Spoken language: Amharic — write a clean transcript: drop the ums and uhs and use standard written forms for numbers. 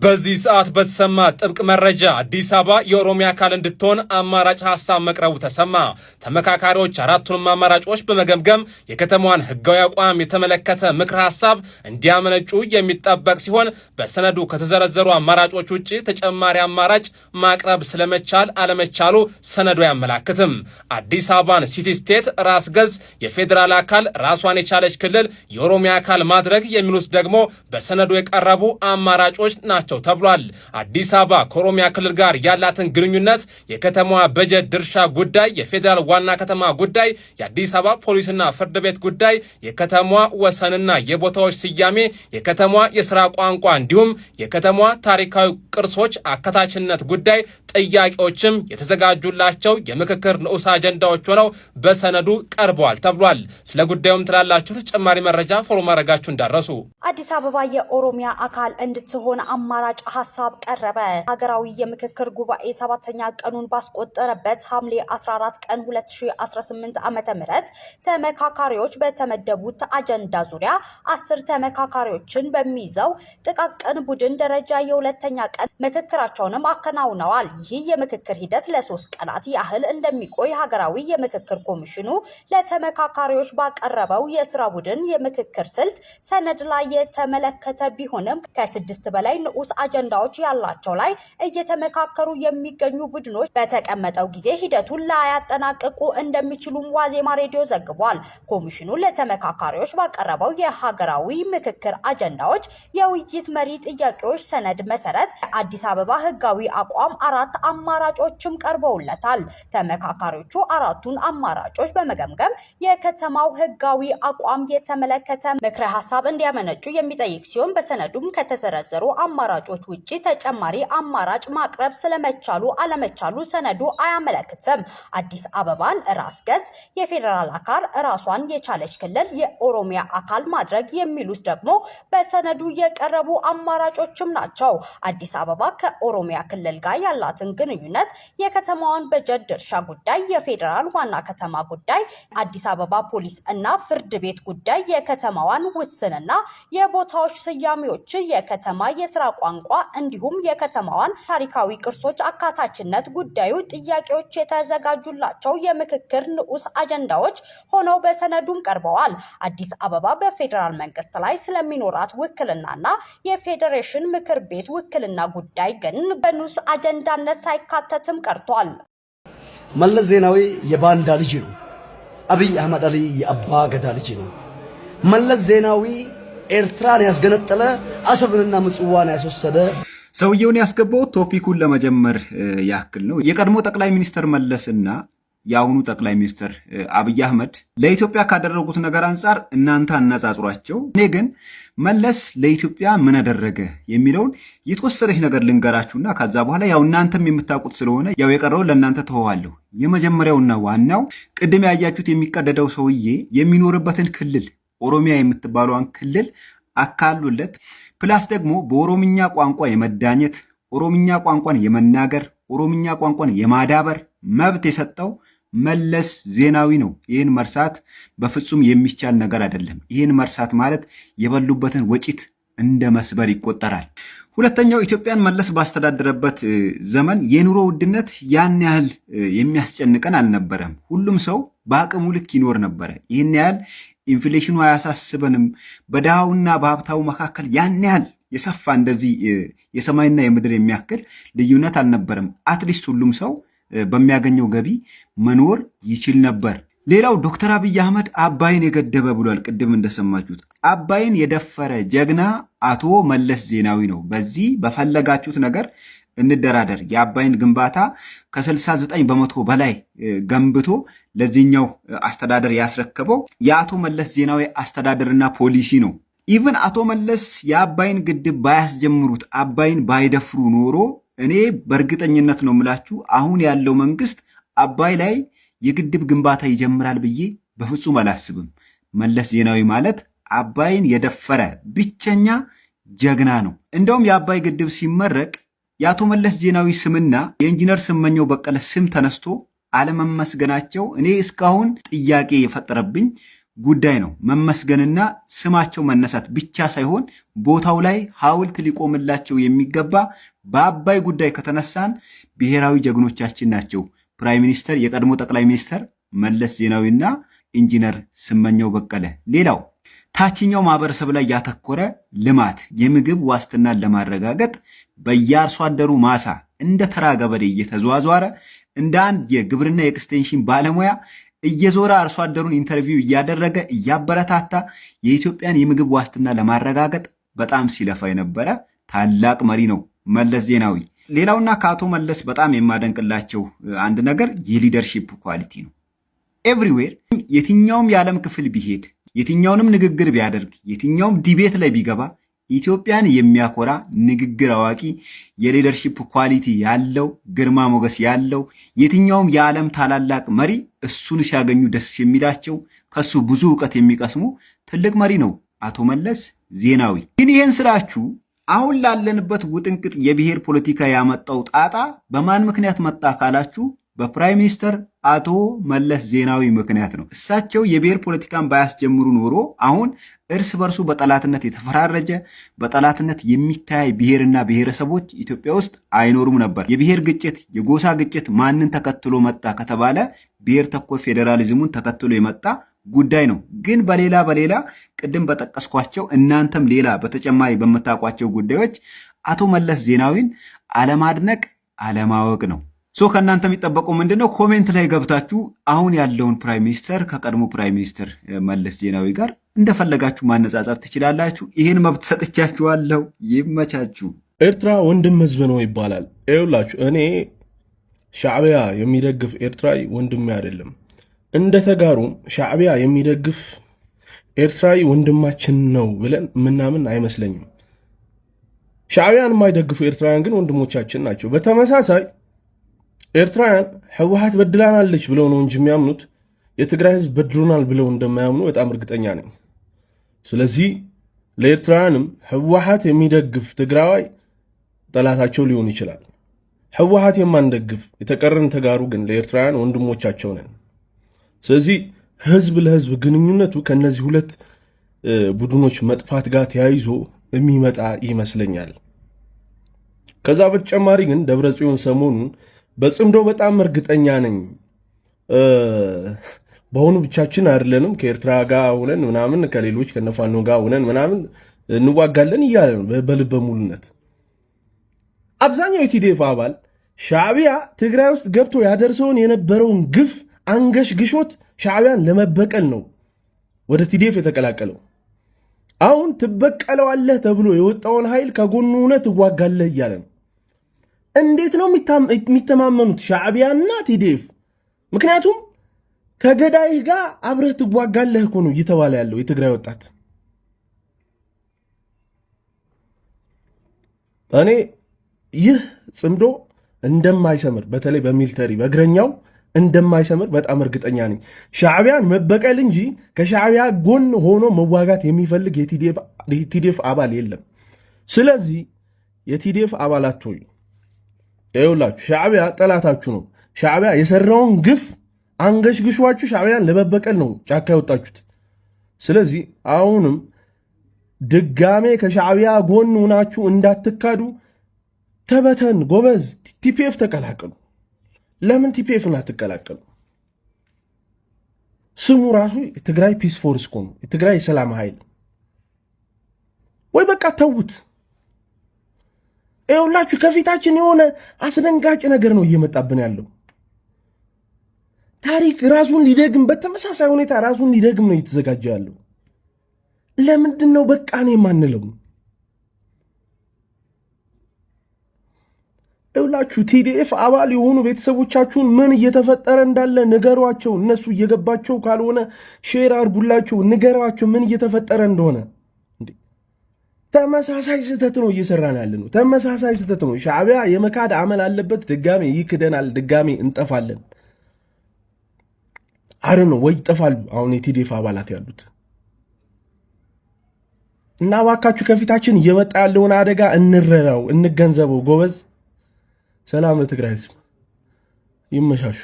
በዚህ ሰዓት በተሰማ ጥብቅ መረጃ አዲስ አበባ የኦሮሚያ አካል እንድትሆን አማራጭ ሐሳብ መቅረቡ ተሰማ። ተመካካሪዎች አራቱንም አማራጮች በመገምገም የከተማዋን ሕጋዊ አቋም የተመለከተ ምክረ ሐሳብ እንዲያመነጩ የሚጠበቅ ሲሆን በሰነዱ ከተዘረዘሩ አማራጮች ውጪ ተጨማሪ አማራጭ ማቅረብ ስለመቻል አለመቻሉ ሰነዱ አያመላክትም። አዲስ አበባን ሲቲ ስቴት፣ ራስ ገዝ፣ የፌዴራል አካል፣ ራሷን የቻለች ክልል፣ የኦሮሚያ አካል ማድረግ የሚሉት ደግሞ በሰነዱ የቀረቡ አማራጮች ናቸው ተብሏል። አዲስ አበባ ከኦሮሚያ ክልል ጋር ያላትን ግንኙነት፣ የከተማዋ በጀት ድርሻ ጉዳይ፣ የፌዴራል ዋና ከተማ ጉዳይ፣ የአዲስ አበባ ፖሊስና ፍርድ ቤት ጉዳይ፣ የከተማዋ ወሰንና የቦታዎች ስያሜ፣ የከተማዋ የሥራ ቋንቋ እንዲሁም የከተማዋ ታሪካዊ ቅርሶች አካታችነት ጉዳይ ጥያቄዎችም የተዘጋጁላቸው የምክክር ንዑስ አጀንዳዎች ሆነው በሰነዱ ቀርበዋል ተብሏል። ስለ ጉዳዩም ትላላችሁ ተጨማሪ መረጃ ፎሎ ማድረጋችሁ እንዳረሱ። አዲስ አበባ የኦሮሚያ አካል እንድትሆን አማራጭ ሐሳብ ቀረበ። ሀገራዊ የምክክር ጉባኤ 7ኛ ቀኑን ባስቆጠረበት ሐምሌ 14 ቀን 2018 ዓ.ም ተመካካሪዎች በተመደቡት አጀንዳ ዙሪያ 10 ተመካካሪዎችን በሚይዘው ጥቃቅን ቡድን ደረጃ የሁለተኛ ቀን ምክክራቸውንም አከናውነዋል። ይህ የምክክር ሂደት ለ3 ቀናት ያህል እንደሚቆይ ሀገራዊ የምክክር ኮሚሽኑ ለተመካካሪዎች ባቀረበው የስራ ቡድን የምክክር ስልት ሰነድ ላይ የተመለከተ ቢሆንም ከ6 በላይ ንዑስ አጀንዳዎች ያላቸው ላይ እየተመካከሩ የሚገኙ ቡድኖች በተቀመጠው ጊዜ ሂደቱን ላያጠናቅቁ እንደሚችሉም ዋዜማ ሬዲዮ ዘግቧል። ኮሚሽኑ ለተመካካሪዎች ባቀረበው የሀገራዊ ምክክር አጀንዳዎች የውይይት መሪ ጥያቄዎች ሰነድ መሰረት አዲስ አበባ ህጋዊ አቋም 4 አማራጮችም ቀርበውለታል። ተመካካሪዎቹ አራቱን አማራጮች በመገምገም የከተማው ህጋዊ አቋም የተመለከተ ምክረ ሐሳብ እንዲያመነጩ የሚጠይቅ ሲሆን በሰነዱም ከተዘረዘሩ አማራጮች ውጪ ተጨማሪ አማራጭ ማቅረብ ስለመቻሉ አለመቻሉ ሰነዱ አያመለክትም። አዲስ አበባን ራስ ገዝ፣ የፌዴራል አካል፣ ራሷን የቻለች ክልል፣ የኦሮሚያ አካል ማድረግ የሚሉት ደግሞ በሰነዱ የቀረቡ አማራጮችም ናቸው። አዲስ አበባ ከኦሮሚያ ክልል ጋር ያላትን ግንኙነት፣ የከተማዋን በጀት ድርሻ ጉዳይ፣ የፌዴራል ዋና ከተማ ጉዳይ፣ አዲስ አበባ ፖሊስ እና ፍርድ ቤት ጉዳይ፣ የከተማዋን ውስንና የቦታዎች ስያሜዎች፣ የከተማ የሥራ ቋንቋ እንዲሁም የከተማዋን ታሪካዊ ቅርሶች አካታችነት ጉዳዩ ጥያቄዎች የተዘጋጁላቸው የምክክር ንዑስ አጀንዳዎች ሆነው በሰነዱም ቀርበዋል። አዲስ አበባ በፌዴራል መንግስት ላይ ስለሚኖራት ውክልናና የፌዴሬሽን ምክር ቤት ውክልና ጉዳይ ግን በንዑስ አጀንዳነት ሳይካተትም ቀርቷል። መለስ ዜናዊ የባንዳ ልጅ ነው። አብይ አህመድ አሊ የአባ ገዳ ልጅ ነው። መለስ ዜናዊ ኤርትራን ያስገነጠለ አሰብንና ምጽዋን ያስወሰደ ሰውየውን ያስገባው ቶፒኩን ለመጀመር ያክል ነው። የቀድሞ ጠቅላይ ሚኒስትር መለስና የአሁኑ ጠቅላይ ሚኒስትር አብይ አህመድ ለኢትዮጵያ ካደረጉት ነገር አንጻር እናንተ አነጻጽሯቸው። እኔ ግን መለስ ለኢትዮጵያ ምን አደረገ የሚለውን የተወሰነች ነገር ልንገራችሁና ከዛ በኋላ ያው እናንተም የምታውቁት ስለሆነ ያው የቀረውን ለእናንተ ተወዋለሁ። የመጀመሪያውና ዋናው ቅድም ያያችሁት የሚቀደደው ሰውዬ የሚኖርበትን ክልል ኦሮሚያ የምትባለዋን ክልል አካሉለት። ፕላስ ደግሞ በኦሮምኛ ቋንቋ የመዳኘት፣ ኦሮምኛ ቋንቋን የመናገር፣ ኦሮምኛ ቋንቋን የማዳበር መብት የሰጠው መለስ ዜናዊ ነው። ይህን መርሳት በፍጹም የሚቻል ነገር አይደለም። ይህን መርሳት ማለት የበሉበትን ወጪት እንደ መስበር ይቆጠራል። ሁለተኛው ኢትዮጵያን መለስ ባስተዳደረበት ዘመን የኑሮ ውድነት ያን ያህል የሚያስጨንቀን አልነበረም። ሁሉም ሰው በአቅሙ ልክ ይኖር ነበረ። ይህን ያህል ኢንፍሌሽኑ አያሳስበንም። በድሃውና በሀብታው መካከል ያን ያህል የሰፋ እንደዚህ የሰማይና የምድር የሚያክል ልዩነት አልነበረም። አትሊስት ሁሉም ሰው በሚያገኘው ገቢ መኖር ይችል ነበር። ሌላው ዶክተር አብይ አህመድ አባይን የገደበ ብሏል። ቅድም እንደሰማችሁት አባይን የደፈረ ጀግና አቶ መለስ ዜናዊ ነው። በዚህ በፈለጋችሁት ነገር እንደራደር። የአባይን ግንባታ ከ69 በመቶ በላይ ገንብቶ ለዚህኛው አስተዳደር ያስረከበው የአቶ መለስ ዜናዊ አስተዳደርና ፖሊሲ ነው። ኢቭን አቶ መለስ የአባይን ግድብ ባያስጀምሩት አባይን ባይደፍሩ ኖሮ እኔ በእርግጠኝነት ነው የምላችሁ አሁን ያለው መንግስት አባይ ላይ የግድብ ግንባታ ይጀምራል ብዬ በፍጹም አላስብም። መለስ ዜናዊ ማለት አባይን የደፈረ ብቸኛ ጀግና ነው። እንደውም የአባይ ግድብ ሲመረቅ የአቶ መለስ ዜናዊ ስምና የኢንጂነር ስመኘው በቀለ ስም ተነስቶ አለመመስገናቸው እኔ እስካሁን ጥያቄ የፈጠረብኝ ጉዳይ ነው። መመስገንና ስማቸው መነሳት ብቻ ሳይሆን ቦታው ላይ ሐውልት ሊቆምላቸው የሚገባ በአባይ ጉዳይ ከተነሳን ብሔራዊ ጀግኖቻችን ናቸው። ፕራይም ሚኒስተር የቀድሞ ጠቅላይ ሚኒስተር መለስ ዜናዊና ኢንጂነር ስመኘው በቀለ። ሌላው ታችኛው ማህበረሰብ ላይ ያተኮረ ልማት የምግብ ዋስትናን ለማረጋገጥ በየአርሶ አደሩ ማሳ እንደ ተራ ገበሬ እየተዘዋወረ እንደ አንድ የግብርና ኤክስቴንሽን ባለሙያ እየዞረ አርሶ አደሩን ኢንተርቪው እያደረገ እያበረታታ የኢትዮጵያን የምግብ ዋስትና ለማረጋገጥ በጣም ሲለፋ የነበረ ታላቅ መሪ ነው መለስ ዜናዊ። ሌላውና ከአቶ መለስ በጣም የማደንቅላቸው አንድ ነገር የሊደርሺፕ ኳሊቲ ነው። ኤቭሪዌር የትኛውም የዓለም ክፍል ቢሄድ የትኛውንም ንግግር ቢያደርግ የትኛውም ዲቤት ላይ ቢገባ ኢትዮጵያን የሚያኮራ ንግግር አዋቂ የሊደርሺፕ ኳሊቲ ያለው ግርማ ሞገስ ያለው የትኛውም የዓለም ታላላቅ መሪ እሱን ሲያገኙ ደስ የሚላቸው ከሱ ብዙ ዕውቀት የሚቀስሙ ትልቅ መሪ ነው አቶ መለስ ዜናዊ። ግን ይህን ስራችሁ አሁን ላለንበት ውጥንቅጥ የብሔር ፖለቲካ ያመጣው ጣጣ በማን ምክንያት መጣ ካላችሁ በፕራይም ሚኒስተር አቶ መለስ ዜናዊ ምክንያት ነው። እሳቸው የብሔር ፖለቲካን ባያስጀምሩ ኖሮ አሁን እርስ በርሱ በጠላትነት የተፈራረጀ በጠላትነት የሚታይ ብሔርና ብሔረሰቦች ኢትዮጵያ ውስጥ አይኖሩም ነበር። የብሔር ግጭት፣ የጎሳ ግጭት ማንን ተከትሎ መጣ ከተባለ ብሔር ተኮር ፌዴራሊዝሙን ተከትሎ የመጣ ጉዳይ ነው። ግን በሌላ ቅድም በጠቀስኳቸው እናንተም ሌላ በተጨማሪ በምታውቋቸው ጉዳዮች አቶ መለስ ዜናዊን አለማድነቅ አለማወቅ ነው። ከእናንተ የሚጠበቀው ምንድነው? ኮሜንት ላይ ገብታችሁ አሁን ያለውን ፕራይም ሚኒስተር ከቀድሞ ፕራይም ሚኒስተር መለስ ዜናዊ ጋር እንደፈለጋችሁ ማነጻጸር ትችላላችሁ። ይህን መብት ሰጥቻችኋለሁ። ይመቻችሁ። ኤርትራ ወንድም ህዝብ ነው ይባላል። ይኸውላችሁ እኔ ሻዕቢያ የሚደግፍ ኤርትራዊ ወንድሜ አይደለም። እንደ ተጋሩም ሻዕቢያ የሚደግፍ ኤርትራዊ ወንድማችን ነው ብለን ምናምን አይመስለኝም። ሻዕቢያን የማይደግፉ ኤርትራውያን ግን ወንድሞቻችን ናቸው። በተመሳሳይ ኤርትራውያን ህወሓት በድላናለች ብለው ነው እንጂ የሚያምኑት የትግራይ ህዝብ በድሎናል ብለው እንደማያምኑ በጣም እርግጠኛ ነኝ። ስለዚህ ለኤርትራውያንም ህወሓት የሚደግፍ ትግራዋይ ጠላታቸው ሊሆን ይችላል። ህወሓት የማንደግፍ የተቀረን ተጋሩ ግን ለኤርትራውያን ወንድሞቻቸው ነን። ስለዚህ ህዝብ ለህዝብ ግንኙነቱ ከነዚህ ሁለት ቡድኖች መጥፋት ጋር ተያይዞ የሚመጣ ይመስለኛል። ከዛ በተጨማሪ ግን ደብረጽዮን ሰሞኑን በጽምዶ በጣም እርግጠኛ ነኝ በሆኑ ብቻችን አይደለንም ከኤርትራ ጋር ሆነን ምናምን ከሌሎች ከነፋኖ ጋር ሆነን ምናምን እንዋጋለን እያለ ነው በልበ ሙሉነት። አብዛኛው የቲዲኤፍ አባል ሻዕቢያ ትግራይ ውስጥ ገብቶ ያደርሰውን የነበረውን ግፍ አንገሽግሾት ሻዕቢያን ለመበቀል ነው ወደ ቲዲኤፍ የተቀላቀለው። አሁን ትበቀለዋለህ ተብሎ የወጣውን ኃይል ከጎኑ ሆነ ትዋጋለህ እያለ ነው። እንዴት ነው የሚተማመኑት ሻዕቢያና ቲዲኤፍ? ምክንያቱም ከገዳይህ ጋር አብረህ ትዋጋለህ እኮ ነው እየተባለ ያለው የትግራይ ወጣት። እኔ ይህ ጽምዶ እንደማይሰምር በተለይ በሚሊተሪ በእግረኛው እንደማይሰምር በጣም እርግጠኛ ነኝ። ሻዕቢያን መበቀል እንጂ ከሻዕቢያ ጎን ሆኖ መዋጋት የሚፈልግ የቲዲኤፍ አባል የለም። ስለዚህ የቲዲኤፍ አባላት ሆይ ይኸውላችሁ ሻዕቢያ ጠላታችሁ ነው። ሻዕቢያ የሰራውን ግፍ አንገሽግሿችሁ ሻዕቢያን ለመበቀል ነው ጫካ ያወጣችሁት። ስለዚህ አሁንም ድጋሜ ከሻዕቢያ ጎን ሆናችሁ እንዳትካዱ ተበተን ጎበዝ፣ ቲፒኤፍ ተቀላቀሉ። ለምን ቲፒኤፍን አትቀላቀሉ? ስሙ ራሱ የትግራይ ፒስ ፎርስ እኮ ነው፣ የትግራይ የሰላም ኃይል። ወይ በቃ ተዉት። ይኸውላችሁ ከፊታችን የሆነ አስደንጋጭ ነገር ነው እየመጣብን ያለው። ታሪክ ራሱን ሊደግም በተመሳሳይ ሁኔታ ራሱን ሊደግም ነው እየተዘጋጀ ያለው። ለምንድን ነው በቃ ነው የማንለው? ይኸውላችሁ ቲዲኤፍ አባል የሆኑ ቤተሰቦቻችሁን ምን እየተፈጠረ እንዳለ ንገሯቸው። እነሱ እየገባቸው ካልሆነ ሼር አድርጉላቸው፣ ንገሯቸው ምን እየተፈጠረ እንደሆነ። ተመሳሳይ ስህተት ነው እየሰራን ያለ ነው። ተመሳሳይ ስህተት ነው። ሻዕቢያ የመካድ አመል አለበት። ድጋሜ ይክደናል፣ ድጋሜ እንጠፋለን። አረ ነው ወይ ይጠፋሉ አሁን የቲዲኤፍ አባላት ያሉት። እና እባካችሁ ከፊታችን እየመጣ ያለውን አደጋ እንረዳው፣ እንገንዘበው። ጎበዝ። ሰላም ለትግራይ ህዝብ። ይመሻሹ።